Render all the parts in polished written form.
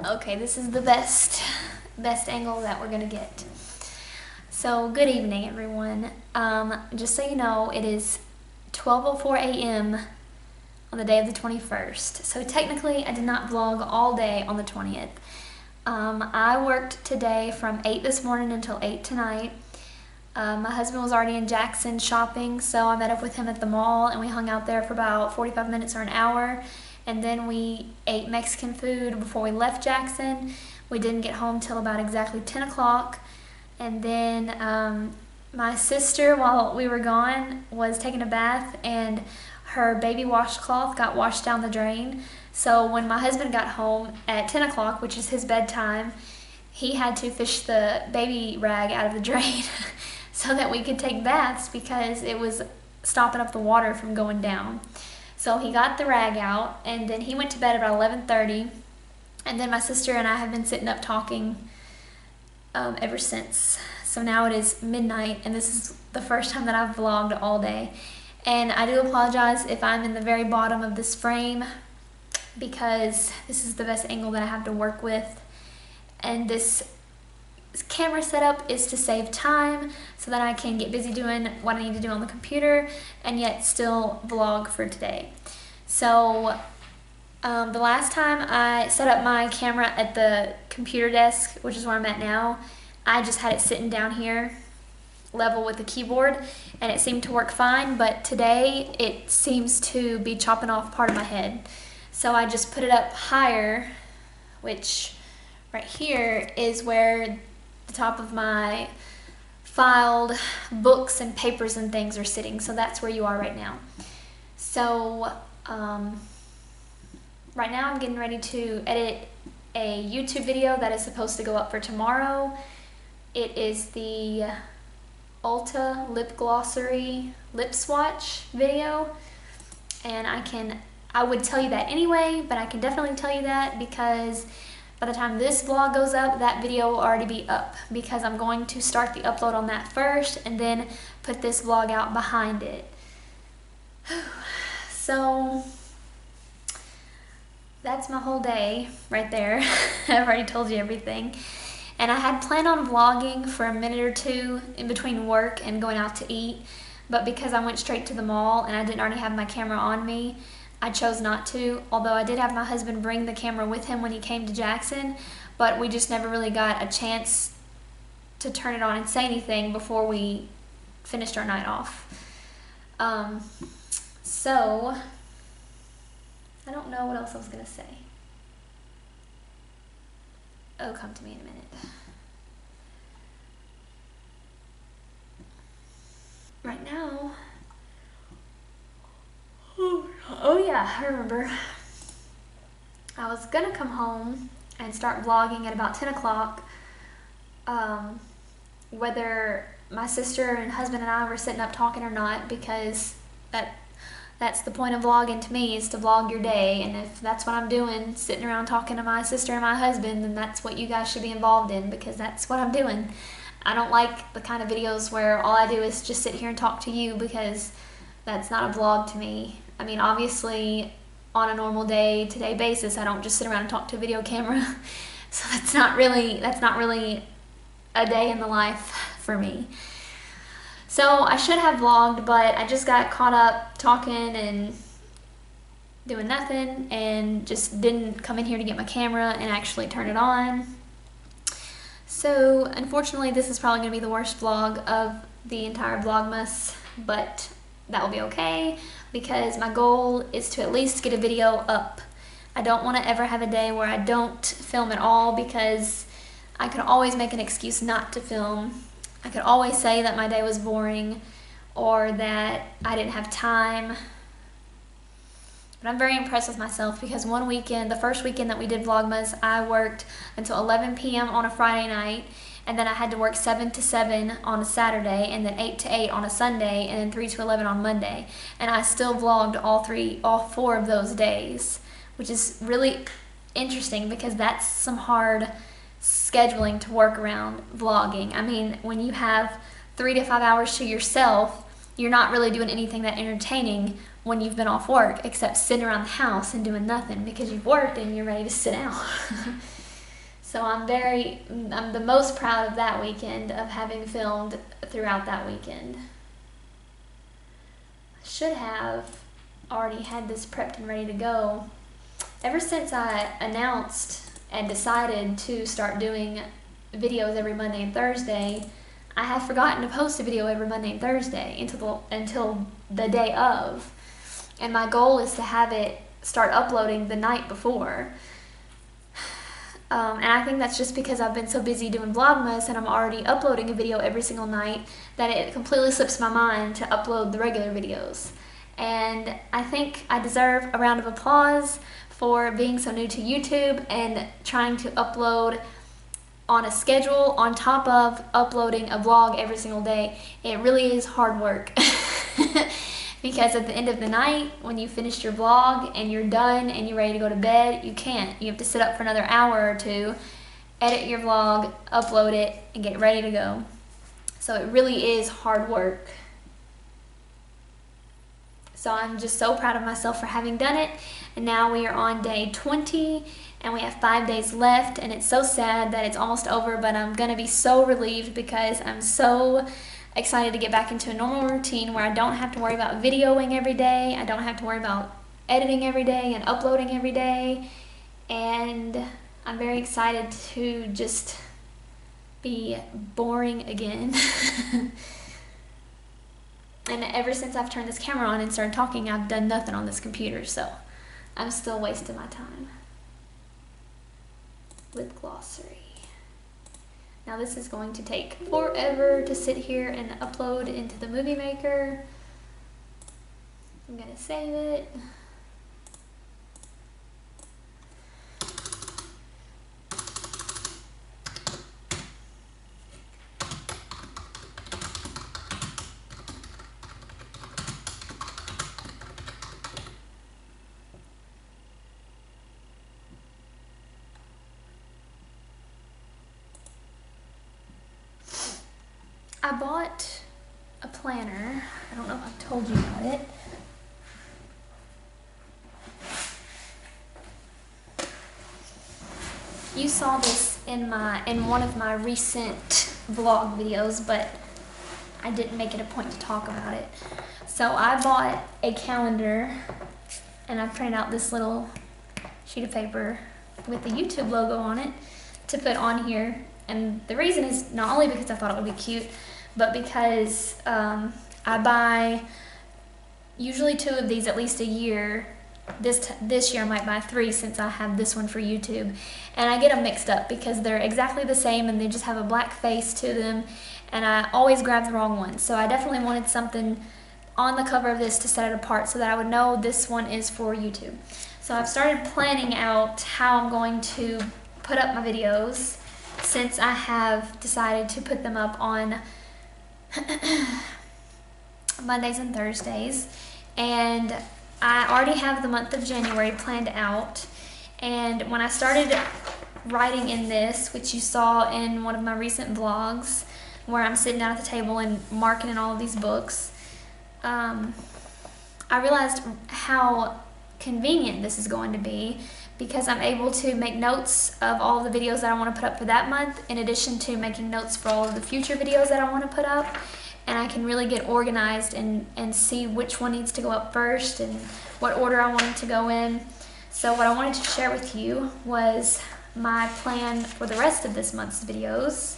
Okay, this is the best angle that we're gonna get. So, good evening, everyone. Just so you know, it is 12:04 a.m. on the day of the 21st. So technically, I did not vlog all day on the 20th. I worked today from 8 this morning until 8 tonight. My husband was already in Jackson shopping, so I met up with him at the mall and we hung out there for about 45 minutes or an hour. And then we ate Mexican food before we left Jackson. We didn't get home till about exactly 10 o'clock. And then my sister, while we were gone, was taking a bath and her baby washcloth got washed down the drain. So when my husband got home at 10 o'clock, which is his bedtime, he had to fish the baby rag out of the drain so that we could take baths because it was stopping up the water from going down. So he got the rag out and then he went to bed about 11:30, and then my sister and I have been sitting up talking ever since. So now it is midnight and this is the first time that I've vlogged all day. And I do apologize if I'm in the very bottom of this frame because this is the best angle that I have to work with. And this camera setup is to save time so that I can get busy doing what I need to do on the computer and yet still vlog for today. So the last time I set up my camera at the computer desk, which is where I'm at now, I just had it sitting down here level with the keyboard and it seemed to work fine, but today it seems to be chopping off part of my head. So I just put it up higher, which right here is where the top of my filed books and papers and things are sitting. So that's where you are right now. So right now I'm getting ready to edit a YouTube video that is supposed to go up for tomorrow. It is the Ulta lip glossary lip swatch video, and I would tell you that anyway, but I can definitely tell you that because by the time this vlog goes up, that video will already be up because I'm going to start the upload on that first and then put this vlog out behind it. So that's my whole day right there. I've already told you everything. And I had planned on vlogging for a minute or two in between work and going out to eat, but because I went straight to the mall and I didn't already have my camera on me, I chose not to, although I did have my husband bring the camera with him when he came to Jackson, but we just never really got a chance to turn it on and say anything before we finished our night off. So, I don't know what else I was going to say. Oh, come to me in a minute. Right now, oh yeah, I remember. I was gonna come home and start vlogging at about 10 o'clock, whether my sister and husband and I were sitting up talking or not, because that's the point of vlogging to me, is to vlog your day. And if that's what I'm doing, sitting around talking to my sister and my husband, then that's what you guys should be involved in, because that's what I'm doing. I don't like the kind of videos where all I do is just sit here and talk to you, because that's not a vlog to me. I mean, obviously on a normal day-to-day basis, I don't just sit around and talk to a video camera. So that's not really a day in the life for me. So I should have vlogged, but I just got caught up talking and doing nothing and just didn't come in here to get my camera and actually turn it on. So unfortunately, this is probably going to be the worst vlog of the entire Vlogmas, but that will be okay because my goal is to at least get a video up. I don't want to ever have a day where I don't film at all, because I could always make an excuse not to film. I could always say that my day was boring or that I didn't have time. But I'm very impressed with myself because one weekend, the first weekend that we did Vlogmas, I worked until 11 p.m. on a Friday night, and then I had to work 7 to 7 on a Saturday, and then 8 to 8 on a Sunday, and then 3 to 11 on Monday. And I still vlogged all 4 of those days, which is really interesting because that's some hard scheduling to work around vlogging. I mean, when you have 3 to 5 hours to yourself, you're not really doing anything that entertaining when you've been off work, except sitting around the house and doing nothing because you've worked and you're ready to sit down. So I'm the most proud of that weekend, of having filmed throughout that weekend. I should have already had this prepped and ready to go. Ever since I announced and decided to start doing videos every Monday and Thursday, I have forgotten to post a video every Monday and Thursday until the day of. And my goal is to have it start uploading the night before. And I think that's just because I've been so busy doing Vlogmas and I'm already uploading a video every single night that it completely slips my mind to upload the regular videos. And I think I deserve a round of applause for being so new to YouTube and trying to upload on a schedule on top of uploading a vlog every single day. It really is hard work. Because at the end of the night, when you finished your vlog and you're done and you're ready to go to bed, you can't. You have to sit up for another hour or two, edit your vlog, upload it, and get ready to go. So it really is hard work. So I'm just so proud of myself for having done it. And now we are on day 20 and we have 5 days left, and it's so sad that it's almost over, but I'm gonna be so relieved because I'm so excited to get back into a normal routine where I don't have to worry about videoing every day. I don't have to worry about editing every day and uploading every day. And I'm very excited to just be boring again. And ever since I've turned this camera on and started talking, I've done nothing on this computer, so I'm still wasting my time. Lip glossary. Now this is going to take forever to sit here and upload into the movie maker. I'm gonna save it. I bought a planner. I don't know if I've told you about it. You saw this in one of my recent vlog videos, but I didn't make it a point to talk about it. So I bought a calendar and I printed out this little sheet of paper with the YouTube logo on it to put on here. And the reason is not only because I thought it would be cute, but because I buy usually 2 of these at least a year. This year I might buy 3 since I have this one for YouTube. And I get them mixed up because they're exactly the same and they just have a black face to them. And I always grab the wrong one. So I definitely wanted something on the cover of this to set it apart so that I would know this one is for YouTube. So I've started planning out how I'm going to put up my videos, since I have decided to put them up on Mondays and Thursdays. And I already have the month of January planned out. And when I started writing in this, which you saw in one of my recent vlogs, where I'm sitting down at the table and marking in all of these books, I realized how convenient this is going to be, because I'm able to make notes of all the videos that I want to put up for that month, in addition to making notes for all of the future videos that I want to put up. And I can really get organized and see which one needs to go up first and what order I want it to go in. So what I wanted to share with you was my plan for the rest of this month's videos,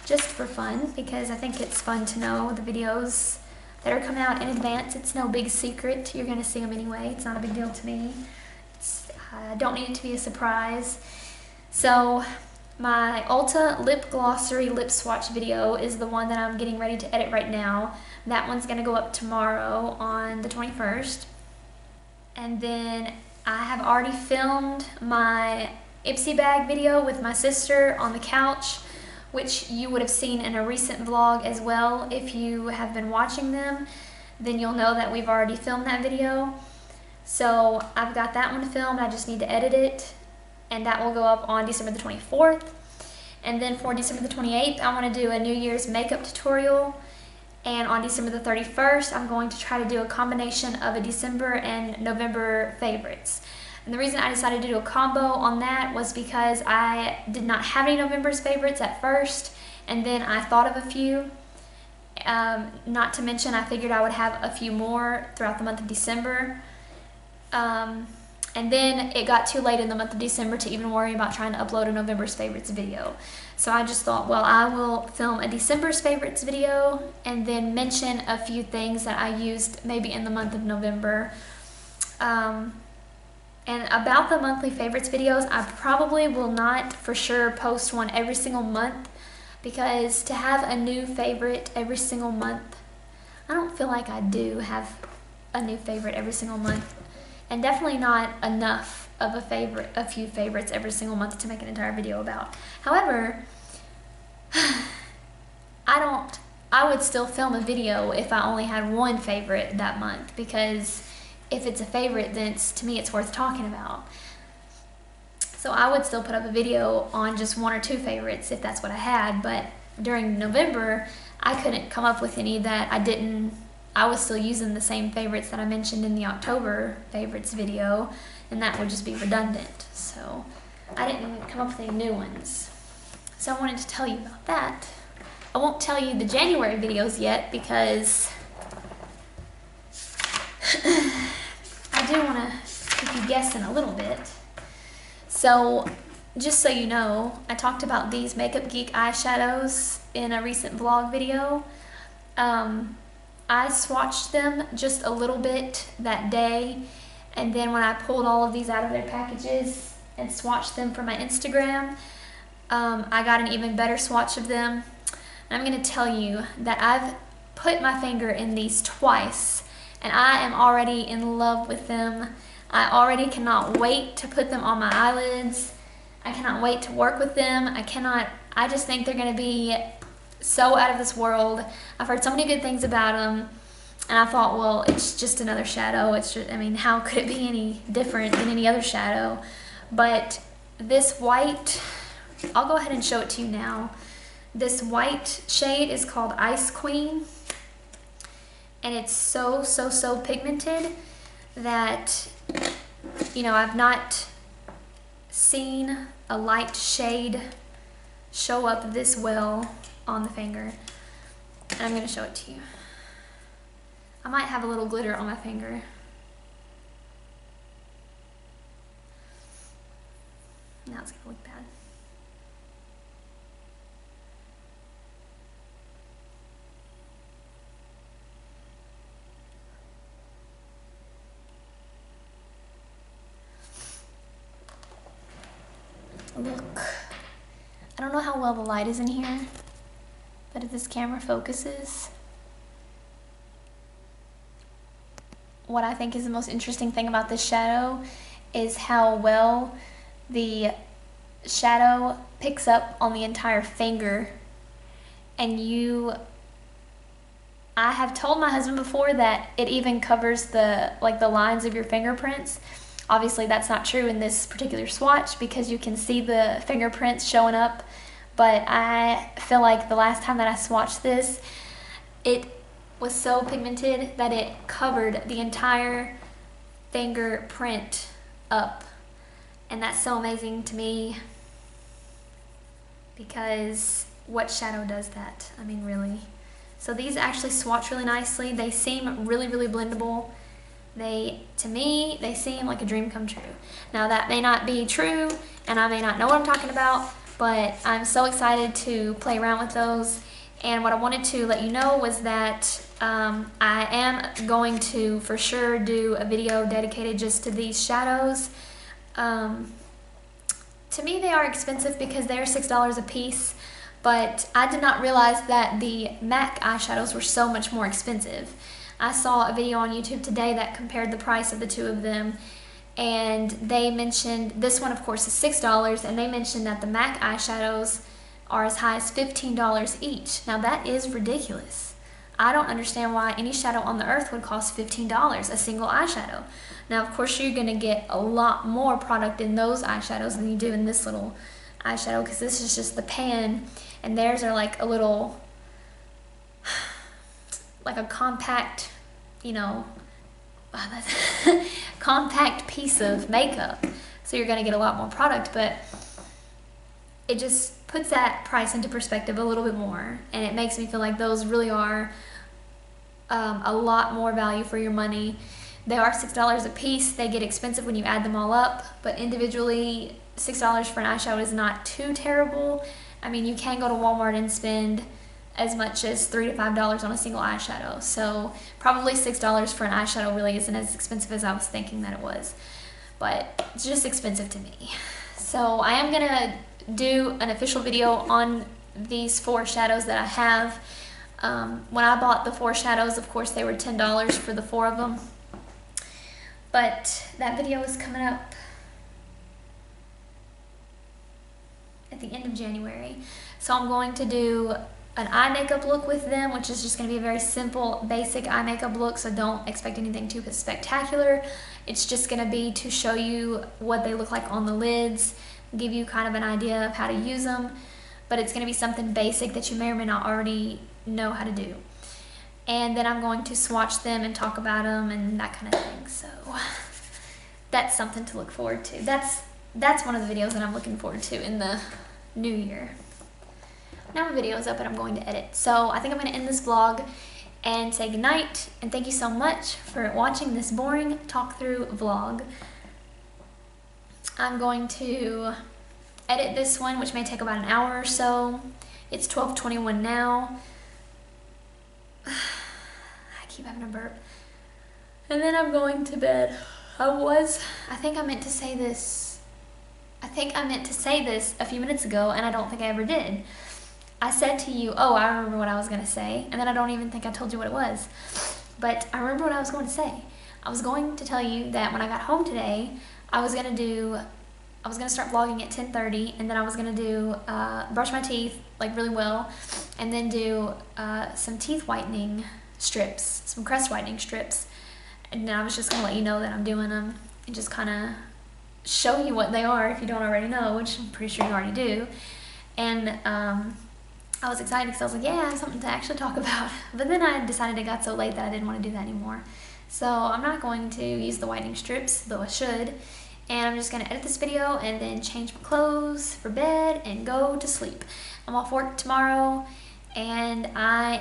just for fun, because I think it's fun to know the videos that are coming out in advance. It's no big secret. You're going to see them anyway. It's not a big deal to me. I don't need it to be a surprise. So my Ulta Lip Glossary Lip Swatch video is the one that I'm getting ready to edit right now. That one's going to go up tomorrow on the 21st. And then I have already filmed my Ipsy bag video with my sister on the couch, which you would have seen in a recent vlog as well. If you have been watching them, then you'll know that we've already filmed that video. So I've got that one filmed. I just need to edit it, and that will go up on December the 24th. And then for December the 28th, I want to do a New Year's makeup tutorial. And on December the 31st, I'm going to try to do a combination of a December and November favorites. And the reason I decided to do a combo on that was because I did not have any November's favorites at first, and then I thought of a few. Not to mention, I figured I would have a few more throughout the month of December. And then it got too late in the month of December to even worry about trying to upload a November's favorites video. So I just thought, well, I will film a December's favorites video and then mention a few things that I used maybe in the month of November. And about the monthly favorites videos, I probably will not for sure post one every single month, because to have a new favorite every single month, I don't feel like I do have a new favorite every single month. And definitely not enough of a few favorites every single month to make an entire video about. However, I would still film a video if I only had one favorite that month, because if it's a favorite, then to me it's worth talking about. So I would still put up a video on just one or two favorites if that's what I had, but during November, I couldn't come up with any that I was still using the same favorites that I mentioned in the October favorites video, and that would just be redundant. So I didn't come up with any new ones. So I wanted to tell you about that. I won't tell you the January videos yet, because I do want to keep you guessing a little bit. So just so you know, I talked about these Makeup Geek eyeshadows in a recent vlog video. I swatched them just a little bit that day, and then when I pulled all of these out of their packages and swatched them for my Instagram, I got an even better swatch of them. And I'm going to tell you that I've put my finger in these twice, and I am already in love with them. I already cannot wait to put them on my eyelids. I cannot wait to work with them. I just think they're going to be so out of this world. I've heard so many good things about them, and I thought, well, it's just another shadow. It's just, I mean, how could it be any different than any other shadow? But this white, I'll go ahead and show it to you now. This white shade is called Ice Queen, and it's so pigmented that, you know, I've not seen a light shade show up this well on the finger. And I'm going to show it to you. I might have a little glitter on my finger. Now it's going to look bad. Look, I don't know how well the light is in here, but if this camera focuses, what I think is the most interesting thing about this shadow is how well the shadow picks up on the entire finger. And I have told my husband before that it even covers the lines of your fingerprints. Obviously that's not true in this particular swatch because you can see the fingerprints showing up, but I feel like the last time that I swatched this, it was so pigmented that it covered the entire fingerprint up. And that's so amazing to me, because what shadow does that? I mean, really. So these actually swatch really nicely. They seem really blendable. To me, they seem like a dream come true. Now that may not be true, and I may not know what I'm talking about, but I'm so excited to play around with those. And what I wanted to let you know was that I am going to for sure do a video dedicated just to these shadows. To me, they are expensive because they're $6 a piece, but I did not realize that the MAC eyeshadows were so much more expensive. I saw a video on YouTube today that compared the price of the two of them, and they mentioned, this one of course is $6, and they mentioned that the MAC eyeshadows are as high as $15 each. Now that is ridiculous. I don't understand why any shadow on the earth would cost $15, a single eyeshadow. Now of course you're going to get a lot more product in those eyeshadows than you do in this little eyeshadow, because this is just the pan, and theirs are like a little, like a compact, you know, compact piece of makeup. So you're gonna get a lot more product, but it just puts that price into perspective a little bit more, and it makes me feel like those really are a lot more value for your money. They are $6 a piece. They get expensive when you add them all up, but individually, $6 for an eyeshadow is not too terrible. I mean, you can go to Walmart and spend as much as $3 to $5 on a single eyeshadow. So probably $6 for an eyeshadow really isn't as expensive as I was thinking that it was, but it's just expensive to me. So I am gonna do an official video on these 4 shadows that I have. When I bought the 4 shadows, of course, they were $10 for the 4 of them, but that video is coming up at the end of January. So I'm going to do an eye makeup look with them, which is just going to be a very simple, basic eye makeup look, so don't expect anything too spectacular. It's just going to be to show you what they look like on the lids, give you kind of an idea of how to use them, but it's going to be something basic that you may or may not already know how to do. And then I'm going to swatch them and talk about them and that kind of thing, so that's something to look forward to. That's one of the videos that I'm looking forward to in the new year. Now my video is up and I'm going to edit. So I think I'm going to end this vlog and say goodnight. And thank you so much for watching this boring talk through vlog. I'm going to edit this one, which may take about an hour or so. It's 12:21 now. I keep having a burp. And then I'm going to bed. I think I meant to say this a few minutes ago, and I don't think I ever did. I said to you, oh, I remember what I was going to say, and then I don't even think I told you what it was. But I remember what I was going to say. I was going to tell you that when I got home today, I was going to start vlogging at 10:30, and then I was going to do, brush my teeth, like really well, and then do some teeth whitening strips, some crest whitening strips. And then I was just going to let you know that I'm doing them and just kind of show you what they are if you don't already know, which I'm pretty sure you already do. And I was excited because I was like, yeah, I have something to actually talk about. But then I decided it got so late that I didn't want to do that anymore. So I'm not going to use the whitening strips, though I should. And I'm just going to edit this video and then change my clothes for bed and go to sleep. I'm off work tomorrow, and I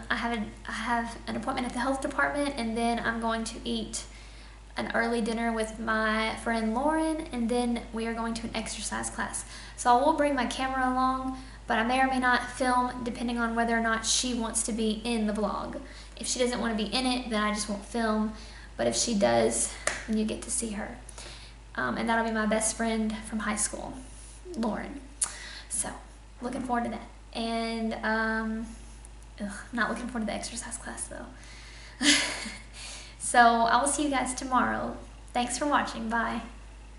have an appointment at the health department, and then I'm going to eat an early dinner with my friend Lauren, and then we are going to an exercise class. So I will bring my camera along, but I may or may not film depending on whether or not she wants to be in the vlog. If she doesn't want to be in it, then I just won't film, but if she does, then you get to see her. And that'll be my best friend from high school, Lauren. So, looking forward to that. And, not looking forward to the exercise class though. So, I will see you guys tomorrow. Thanks for watching. Bye.